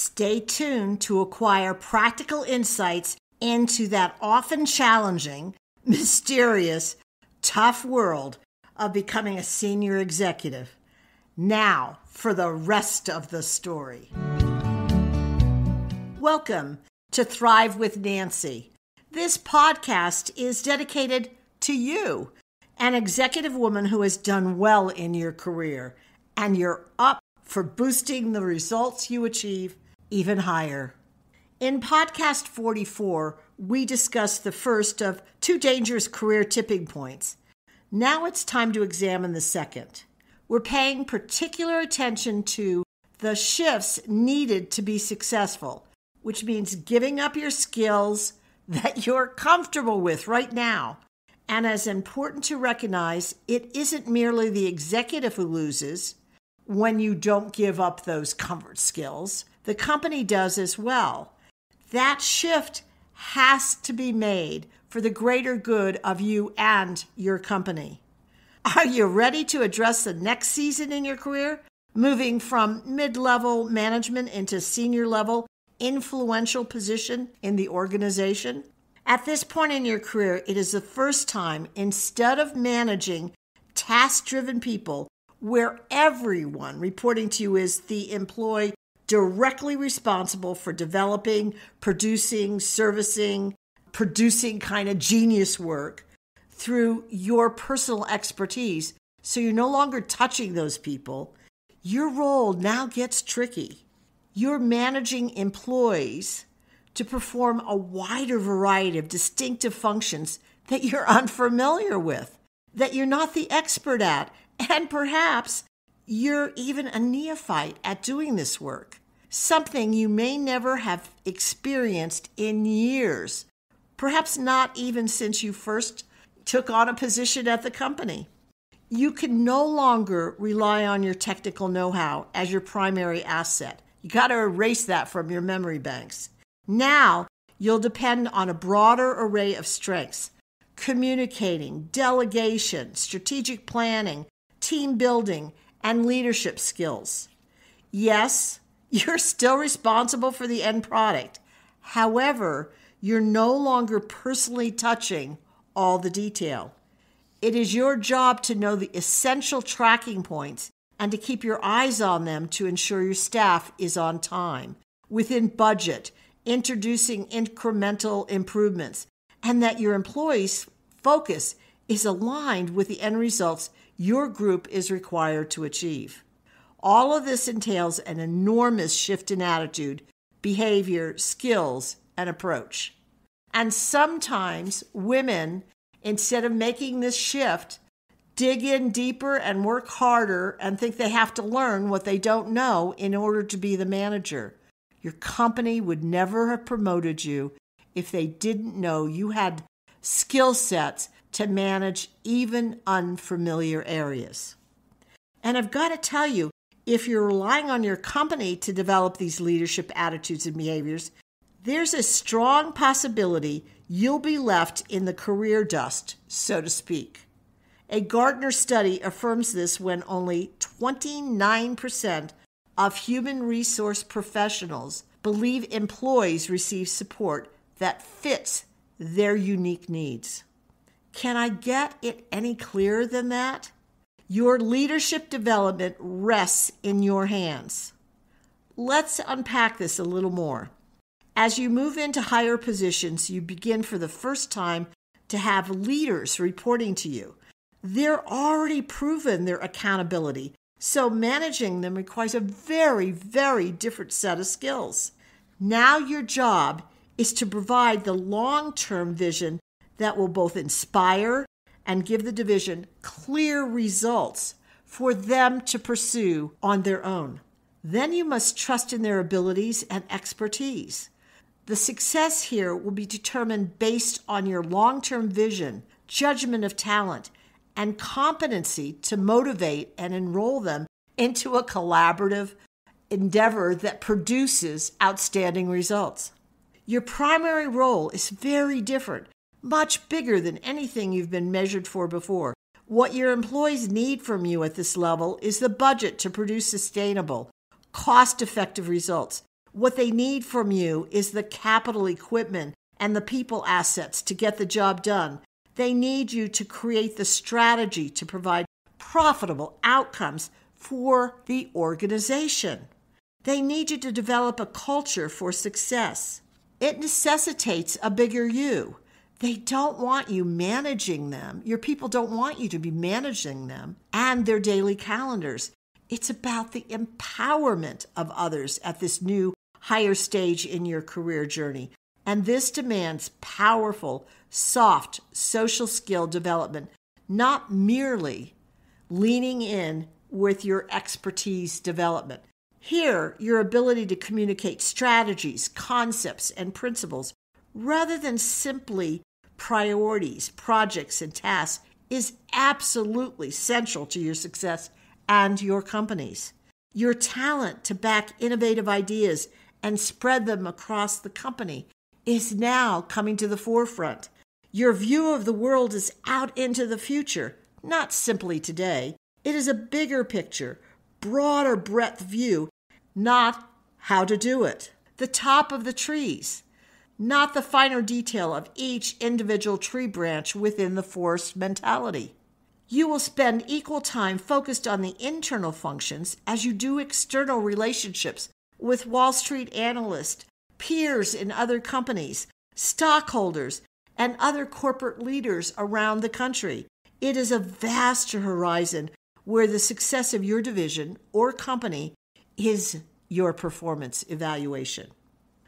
Stay tuned to acquire practical insights into that often challenging, mysterious, tough world of becoming a senior executive. Now for the rest of the story. Welcome to Thrive with Nancy. This podcast is dedicated to you, an executive woman who has done well in your career, and you're up for boosting the results you achieve even higher. In podcast 44, we discussed the first of two dangerous career tipping points. Now it's time to examine the second. We're paying particular attention to the shifts needed to be successful, which means giving up your skills that you're comfortable with right now. And as important to recognize, it isn't merely the executive who loses when you don't give up those comfort skills. The company does as well. That shift has to be made for the greater good of you and your company. Are you ready to address the next season in your career, moving from mid-level management into senior-level influential position in the organization? At this point in your career, it is the first time, instead of managing task-driven people, where everyone reporting to you is the employee directly responsible for developing, producing, servicing, producing kind of genius work through your personal expertise, so you're no longer touching those people, your role now gets tricky. You're managing employees to perform a wider variety of distinctive functions that you're unfamiliar with, that you're not the expert at, and perhaps you're even a neophyte at doing this work, something you may never have experienced in years, perhaps not even since you first took on a position at the company. You can no longer rely on your technical know-how as your primary asset. You got to erase that from your memory banks. Now, you'll depend on a broader array of strengths: communicating, delegation, strategic planning, team building, and leadership skills. Yes, you're still responsible for the end product. However, you're no longer personally touching all the detail. It is your job to know the essential tracking points and to keep your eyes on them to ensure your staff is on time, within budget, introducing incremental improvements, and that your employees' focus is aligned with the end results your group is required to achieve. All of this entails an enormous shift in attitude, behavior, skills, and approach. And sometimes women, instead of making this shift, dig in deeper and work harder and think they have to learn what they don't know in order to be the manager. Your company would never have promoted you if they didn't know you had skill sets to manage even unfamiliar areas. And I've got to tell you, if you're relying on your company to develop these leadership attitudes and behaviors, there's a strong possibility you'll be left in the career dust, so to speak. A Gartner study affirms this when only 29% of human resource professionals believe employees receive support that fits their unique needs. Can I get it any clearer than that? Your leadership development rests in your hands. Let's unpack this a little more. As you move into higher positions, you begin for the first time to have leaders reporting to you. They're already proven their accountability, so managing them requires a very, very different set of skills. Now your job is to provide the long-term vision that will both inspire and give the division clear results for them to pursue on their own. Then you must trust in their abilities and expertise. The success here will be determined based on your long-term vision, judgment of talent, and competency to motivate and enroll them into a collaborative endeavor that produces outstanding results. Your primary role is very different, much bigger than anything you've been measured for before. What your employees need from you at this level is the budget to produce sustainable, cost-effective results, What they need from you is the capital equipment and the people assets to get the job done. They need you to create the strategy to provide profitable outcomes for the organization. They need you to develop a culture for success. It necessitates a bigger you. They don't want you managing them. Your people don't want you to be managing them and their daily calendars. It's about the empowerment of others at this new, higher stage in your career journey. And this demands powerful, soft social skill development, not merely leaning in with your expertise development. Here, your ability to communicate strategies, concepts, and principles, rather than simply priorities, projects, and tasks, is absolutely central to your success and your company's. Your talent to back innovative ideas and spread them across the company is now coming to the forefront. Your view of the world is out into the future, not simply today. It is a bigger picture, broader breadth view, not how to do it. The top of the trees, not the finer detail of each individual tree branch within the forest mentality. You will spend equal time focused on the internal functions as you do external relationships with Wall Street analysts, peers in other companies, stockholders, and other corporate leaders around the country. It is a vast horizon where the success of your division or company is your performance evaluation.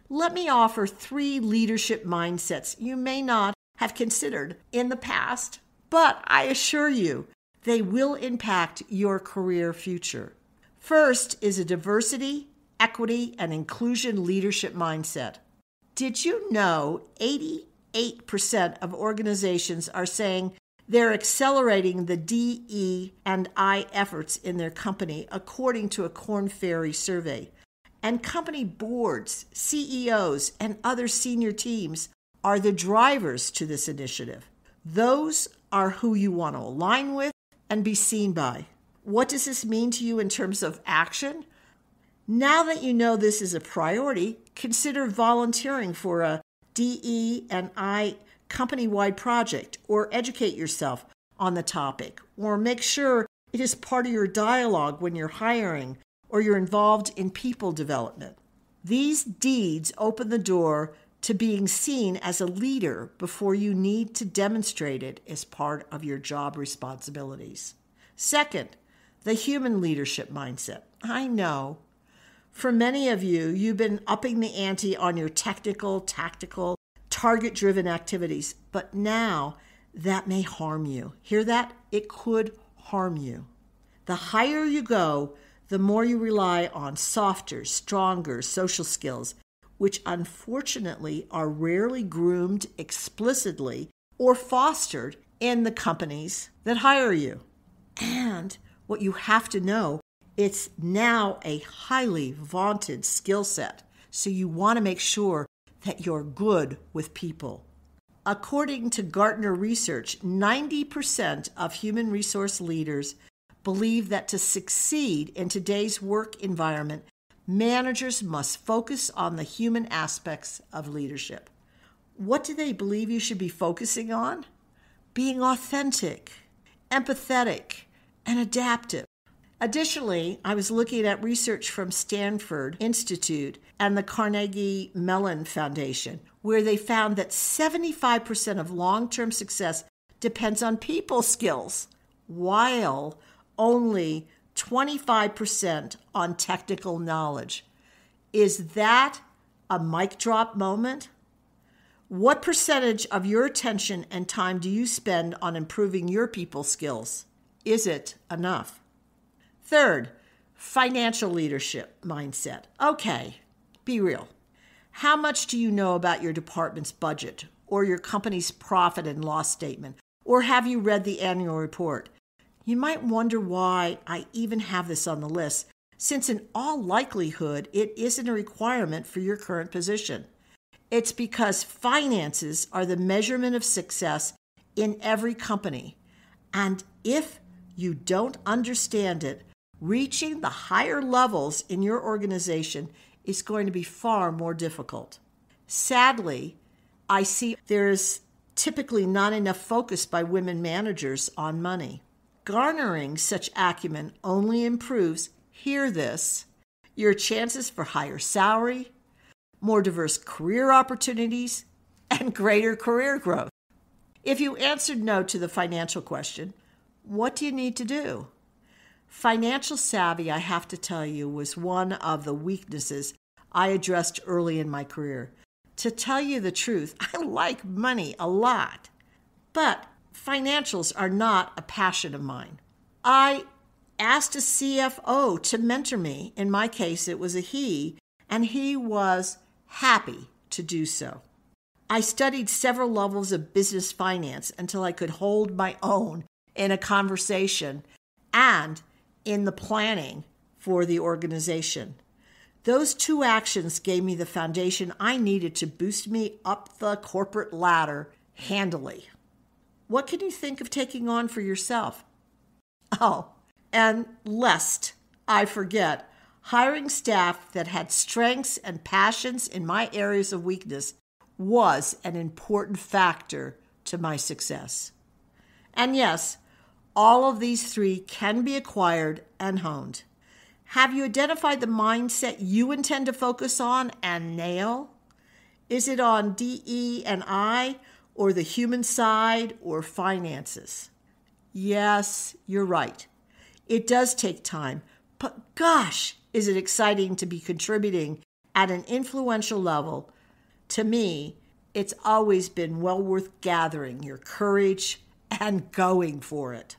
Let me offer 3 leadership mindsets you may not have considered in the past, but I assure you they will impact your career future. First is a diversity, equity, and inclusion leadership mindset. Did you know 88% of organizations are saying they're accelerating the DE&I efforts in their company, according to a Korn Ferry survey? And company boards, CEOs, and other senior teams are the drivers to this initiative. Those are who you want to align with and be seen by. What does this mean to you in terms of action? Now that you know this is a priority, consider volunteering for a DE&I company-wide project, or educate yourself on the topic, or make sure it is part of your dialogue when you're hiring or you're involved in people development. These deeds open the door to being seen as a leader before you need to demonstrate it as part of your job responsibilities. Second, the human leadership mindset. I know for many of you, you've been upping the ante on your technical, tactical, target-driven activities, but now that may harm you. Hear that? It could harm you. The higher you go, the more you rely on softer, stronger social skills, which unfortunately are rarely groomed explicitly or fostered in the companies that hire you. And what you have to know, it's now a highly vaunted skill set. So you want to make sure that you're good with people. According to Gartner research, 90% of human resource leaders believe that to succeed in today's work environment, managers must focus on the human aspects of leadership. What do they believe you should be focusing on? Being authentic, empathetic, and adaptive. Additionally, I was looking at research from Stanford Institute and the Carnegie Mellon Foundation, where they found that 75% of long-term success depends on people skills, while only 25% on technical knowledge. Is that a mic drop moment? What percentage of your attention and time do you spend on improving your people skills? Is it enough? Third, financial leadership mindset. Okay, be real. How much do you know about your department's budget or your company's profit and loss statement? Or have you read the annual report? You might wonder why I even have this on the list, since in all likelihood, it isn't a requirement for your current position. It's because finances are the measurement of success in every company. And if you don't understand it, reaching the higher levels in your organization is going to be far more difficult. Sadly, I see there is typically not enough focus by women managers on money. Garnering such acumen only improves, hear this, your chances for higher salary, more diverse career opportunities, and greater career growth. If you answered no to the financial question, what do you need to do? Financial savvy, I have to tell you, was one of the weaknesses I addressed early in my career. To tell you the truth, I like money a lot, but financials are not a passion of mine. I asked a CFO to mentor me. In my case, it was a he, and he was happy to do so. I studied several levels of business finance until I could hold my own in a conversation and in the planning for the organization. Those two actions gave me the foundation I needed to boost me up the corporate ladder handily. What can you think of taking on for yourself? Oh, and lest I forget, hiring staff that had strengths and passions in my areas of weakness was an important factor to my success. And yes, all of these three can be acquired and honed. Have you identified the mindset you intend to focus on and nail? Is it on DE&I or the human side or finances? Yes, you're right. It does take time, but gosh, is it exciting to be contributing at an influential level. To me, it's always been well worth gathering your courage and going for it.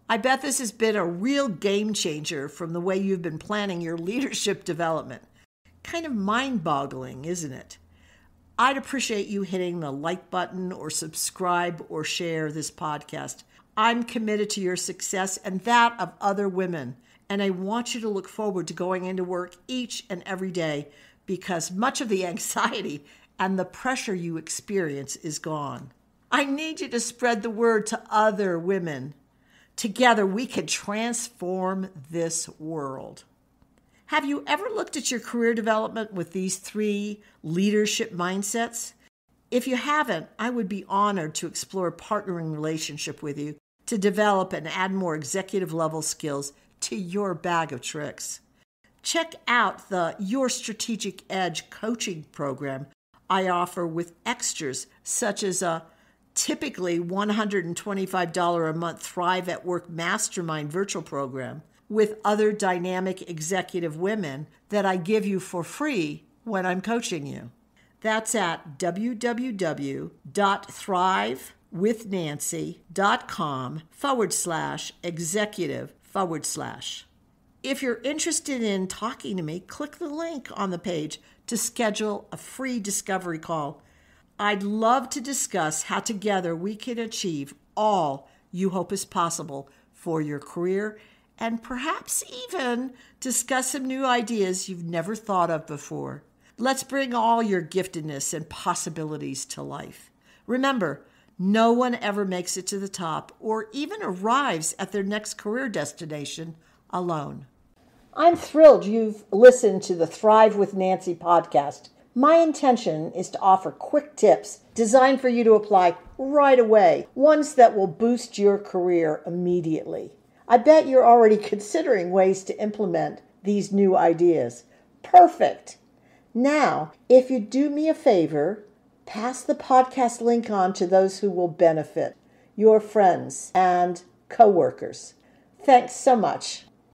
I bet this has been a real game changer from the way you've been planning your leadership development. Kind of mind-boggling, isn't it? I'd appreciate you hitting the like button or subscribe or share this podcast. I'm committed to your success and that of other women, and I want you to look forward to going into work each and every day because much of the anxiety and the pressure you experience is gone. I need you to spread the word to other women. Together, we can transform this world. Have you ever looked at your career development with these three leadership mindsets? If you haven't, I would be honored to explore a partnering relationship with you to develop and add more executive level skills to your bag of tricks. Check out the Your Strategic Edge coaching program I offer with extras such as a typically $125 a month Thrive at Work Mastermind virtual program with other dynamic executive women that I give you for free when I'm coaching you. That's at www.thrivewithnancy.com/executive/. If you're interested in talking to me, click the link on the page to schedule a free discovery call. I'd love to discuss how together we can achieve all you hope is possible for your career and perhaps even discuss some new ideas you've never thought of before. Let's bring all your giftedness and possibilities to life. Remember, no one ever makes it to the top or even arrives at their next career destination alone. I'm thrilled you've listened to the Thrive with Nancy podcast. My intention is to offer quick tips designed for you to apply right away, ones that will boost your career immediately. I bet you're already considering ways to implement these new ideas. Perfect! Now, if you do me a favor, pass the podcast link on to those who will benefit, your friends and coworkers. Thanks so much.